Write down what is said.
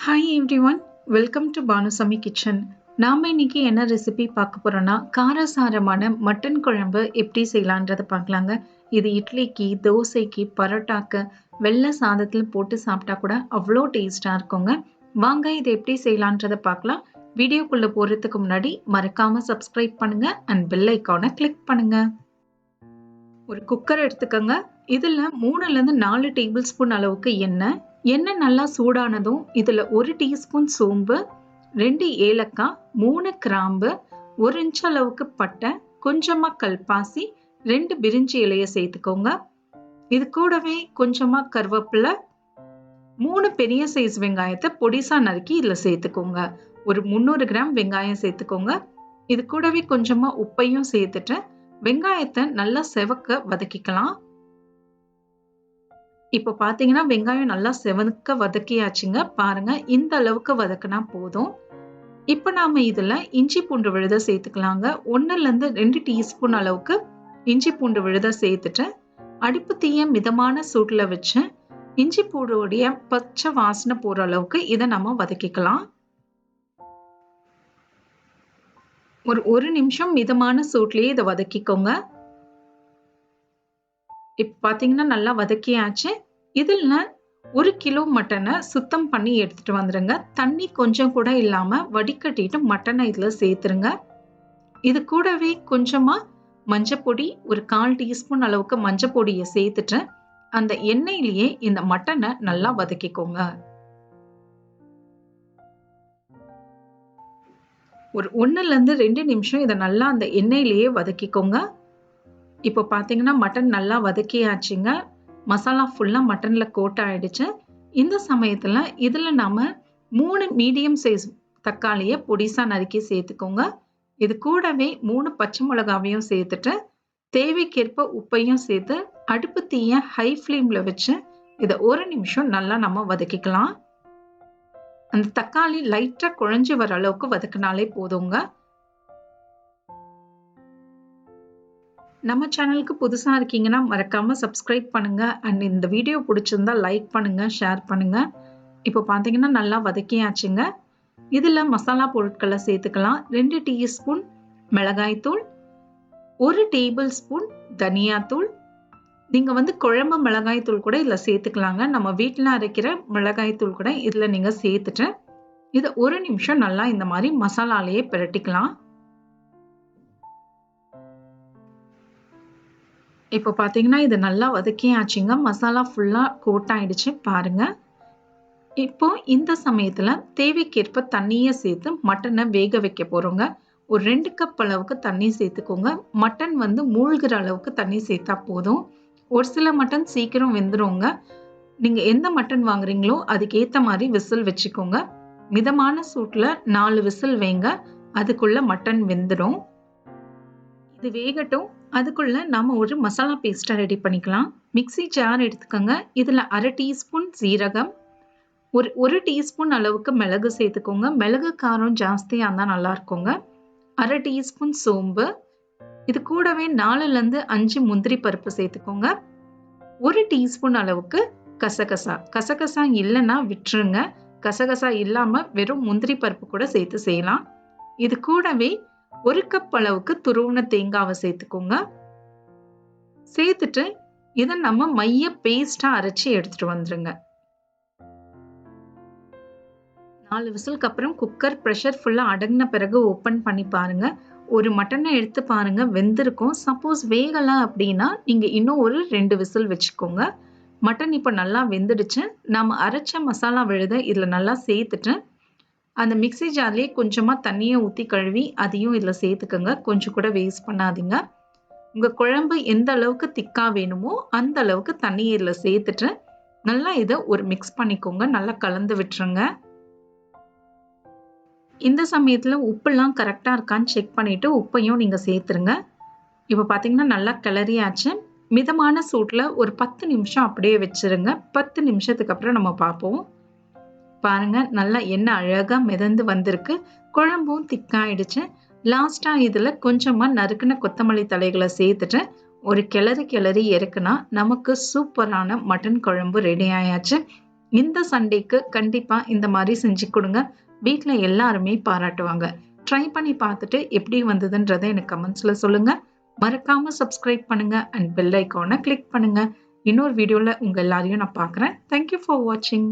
Hi everyone, welcome to Banu Sami kitchen. நாம இன்னைக்கு என்ன ரெசிபி பார்க்க போறோம்னா காரசாரமான மட்டன் குழம்பு எப்படி செய்யலான்றதை பார்க்கலாங்க. இது இட்லிக்கு, தோசைக்கு, பரோட்டாக்கு, வெள்ளை சாதத்தில் போட்டு சாப்பிட்டா கூட அவ்வளோ டேஸ்டா இருக்குங்க. வாங்க இதை எப்படி செய்யலான்றதை பார்க்கலாம். வீடியோக்குள்ள போறதுக்கு முன்னாடி மறக்காம சப்ஸ்கிரைப் பண்ணுங்க அண்ட் பெல் ஐக்கானை கிளிக் பண்ணுங்க. ஒரு குக்கர் எடுத்துக்கோங்க. இதுல 3-4 டேபிள் ஸ்பூன் அளவுக்கு எண்ணெய் நல்லா சூடானதும் இதுல 1 டீஸ்பூன் சோம்பு, 2 ஏலக்காய், 3 கிராம்பு, 1 இன்ச் அளவுக்கு பட்டை, கொஞ்சமா கல்பாசி, 2 பிரிஞ்சி இலையை சேர்த்துக்கோங்க. இது கூடவே கொஞ்சமா கருவேப்பிலை, 3 பெரிய சைஸ் வெங்காயத்தை பொடிசா நறுக்கி இதுல சேர்த்துக்கோங்க. ஒரு 300 கிராம் வெங்காயம் சேர்த்துக்கோங்க. இது கூடவே கொஞ்சமா உப்பையும் சேர்த்துட்டு வெங்காயத்தை நல்லா செவக்க வதக்கிக்கலாம். இப்போ பாத்தீங்கன்னா வெங்காயம் நல்லா செவக்க வதக்கியாச்சுங்க. பாருங்க, இந்த அளவுக்கு வதக்கினா போதும். இப்போ நாம இதுல இஞ்சி பூண்டு விழுத சேர்த்துக்கலாங்க. 1-2 டீஸ்பூன் அளவுக்கு இஞ்சி பூண்டு விழுத சேர்த்துட்டு அடுப்பு தீய மிதமான சூட்டுல வச்சு இஞ்சி பூண்டுடைய பச்சை வாசனை போற அளவுக்கு இதை நம்ம வதக்கிக்கலாம். ஒரு நிமிஷம் மிதமான சூட்லயே இதை வதக்கிக்கோங்க. இப்ப பாத்தீங்கன்னா நல்லா வதக்கியாச்சு. இதுல 1 கிலோ மட்டனை சுத்தம் பண்ணி எடுத்துட்டு வந்துருங்க. தண்ணி கொஞ்சம் கூட இல்லாம வடிகட்டிட்டு மட்டனை இதுல சேர்த்துருங்க. இது கூடவே கொஞ்சமா மஞ்சப்பொடி, ஒரு 1/4 டீஸ்பூன் அளவுக்கு மஞ்சப்பொடியை சேர்த்துட்டு அந்த எண்ணெயிலேயே இந்த மட்டனை நல்லா வதக்கிக்கோங்க. ஒரு 1-2 நிமிஷம் இதை நல்லா அந்த எண்ணெயிலேயே வதக்கிக்கோங்க. இப்போ பாத்தீங்கன்னா மட்டன் நல்லா வதக்கியாச்சுங்க. மசாலா ஃபுல்லா மட்டன்ல கோட் ஆயிடுச்சு. இந்த சமயத்துல இதுல நாம 3 மீடியம் சைஸ் தக்காளியை பொடிசா நறுக்கி சேர்த்துக்கோங்க. இது கூடவே 3 பச்சை மிளகாவையும் சேர்த்துட்டு தேவைக்கேற்ப உப்பையும் சேர்த்து அடுப்பு தீய ஹை ஃப்ளேம்ல வச்சு இதை 1 நிமிஷம் நல்லா நம்ம வதக்கிக்கலாம். அந்த தக்காளி லைட்டா குழஞ்சு வர அளவுக்கு வதக்கினாலே போதுங்க. நம்ம சேனலுக்கு புதுசா இருக்கீங்கன்னா மறக்காம சப்ஸ்கிரைப் பண்ணுங்க அண்ட் இந்த வீடியோ பிடிச்சிருந்தா லைக் பண்ணுங்க, ஷேர் பண்ணுங்க. இப்போ பாத்தீங்கன்னா நல்லா வதக்கியாச்சுங்க. இதுல மசாலா பொருட்களை சேர்த்துக்கலாம். 2 டீஸ்பூன் மிளகாய் தூள், 1 டேபிள் ஸ்பூன் தனியாத்தூள். நீங்க குழம்பு மிளகாய் தூள் கூட இதுல சேர்த்துக்கலாங்க. நம்ம வீட்டுல அரைக்கிற மிளகாய் தூள் கூட இதுல நீங்க சேர்த்துட்டு இதை 1 நிமிஷம் நல்லா இந்த மாதிரி மசாலாலேயே பிரட்டிக்கலாம். இப்போ பாத்தீங்கன்னா இது நல்லா வதக்கியாச்சுங்க. மசாலா ஃபுல்லா கோட் ஆயிடுச்சு பாருங்க. இப்போ இந்த சமயத்துல தேவைக்கேற்ப தண்ணியை சேர்த்து மட்டனை வேக வைக்க போறோங்க. ஒரு 2 கப் அளவுக்கு தண்ணி சேர்த்துக்கோங்க. மட்டன் மூழ்கிற அளவுக்கு தண்ணி சேர்த்தா போதும். ஒரு சில மட்டன் சீக்கிரம் வெந்துருங்க. நீங்க எந்த மட்டன் வாங்குறீங்களோ அதுக்கு ஏத்த மாதிரி விசில் வச்சுக்கோங்க. மிதமான சூட்ல 4 விசில் வைங்க. அதுக்குள்ள மட்டன் வெந்துடும். இது வேகட்டும். அதுக்குள்ள நாம ஒரு மசாலா பேஸ்டா ரெடி பண்ணிக்கலாம். மிக்ஸி ஜார் எடுத்துக்கோங்க. இதுல 1/2 டீஸ்பூன் சீரகம், ஒரு டீஸ்பூன் அளவுக்கு மிளகு சேர்த்துக்கோங்க. மிளகு காரம் ஜாஸ்தியா இருந்தா நல்லா இருக்குங்க. 1/2 டீஸ்பூன் சோம்பு, இது கூடவே 4-5 முந்திரி பருப்பு சேர்த்துக்கோங்க. 1 டீஸ்பூன் அளவுக்கு கசகசா. கசகசா இல்லைன்னா விட்டுருங்க. கசகசா இல்லாம வெறும் முந்திரி பருப்பு கூட சேர்த்து செய்யலாம். இது கூடவே 1 கப் அளவுக்கு துருவன தேங்காவை சேர்த்துக்கோங்க. சேர்த்துட்டு இதை நம்ம மைய பேஸ்டா அரைச்சி எடுத்துட்டு வந்துருங்க. 4 விசிலுக்கு அப்புறம் குக்கர் பிரஷர் ஃபுல்லா அடங்கின பிறகு ஓபன் பண்ணி பாருங்க. ஒரு மட்டனை எடுத்து பாருங்க, வெந்திருக்கும். சப்போஸ் வேகல அப்படின்னா நீங்க இன்னும் ஒரு 2 விசில் வச்சுக்கோங்க. மட்டன் இப்ப நல்லா வெந்துடுச்சு. நாம அரைச்ச மசாலா விழுத இதுல நல்லா சேர்த்துட்டு அந்த மிக்ஸி ஜார்லயே கொஞ்சமா தண்ணியை ஊத்தி கழுவி அதையும் இதுல சேர்த்துக்கோங்க. கொஞ்சம் கூட வேஸ்ட் பண்ணாதீங்க. உங்க குழம்பு எந்த அளவுக்கு திக்கா வேணுமோ அந்த அளவுக்கு தண்ணியை இதுல சேர்த்துட்டு நல்லா இதை ஒரு மிக்ஸ் பண்ணிக்கோங்க. நல்லா கலந்து விட்டுருங்க. இந்த சமயத்துல உப்புலாம் கரெக்டா இருக்கான்னு செக் பண்ணிட்டு உப்பையும் நீங்க சேர்த்துருங்க. இப்ப பாத்தீங்கன்னா நல்லா கிளறியாச்சு. மிதமான சூட்ல ஒரு 10 நிமிஷம் அப்படியே வச்சிருங்க. 10 நிமிஷத்துக்கு அப்புறம் நம்ம பார்ப்போம். பாருங்க, நல்லா எண்ணெய் அழகா மிதந்து வந்திருக்கு. குழம்பும் திக்காயிடுச்சு. லாஸ்டா இதுல கொஞ்சமா நறுக்குன கொத்தமல்லி தழைகளை சேர்த்துட்டு ஒரு கிளறி இறக்குனா நமக்கு சூப்பரான மட்டன் குழம்பு ரெடி ஆயாச்சு. இந்த சண்டேக்கு கண்டிப்பா இந்த மாதிரி செஞ்சு கொடுங்க. வீட்ல எல்லாருமே பாராட்டுவாங்க. ட்ரை பண்ணி பார்த்துட்டு எப்படி வந்ததுன்றதை எனக்கு கமெண்ட்ஸ்ல சொல்லுங்க. மறக்காம சப்ஸ்கிரைப் பண்ணுங்க அண்ட் பெல் ஐகானை கிளிக் பண்ணுங்க. இன்னொரு வீடியோல உங்க எல்லாரையும் நான் பார்க்குறேன். தேங்க்யூ ஃபார் வாட்சிங்.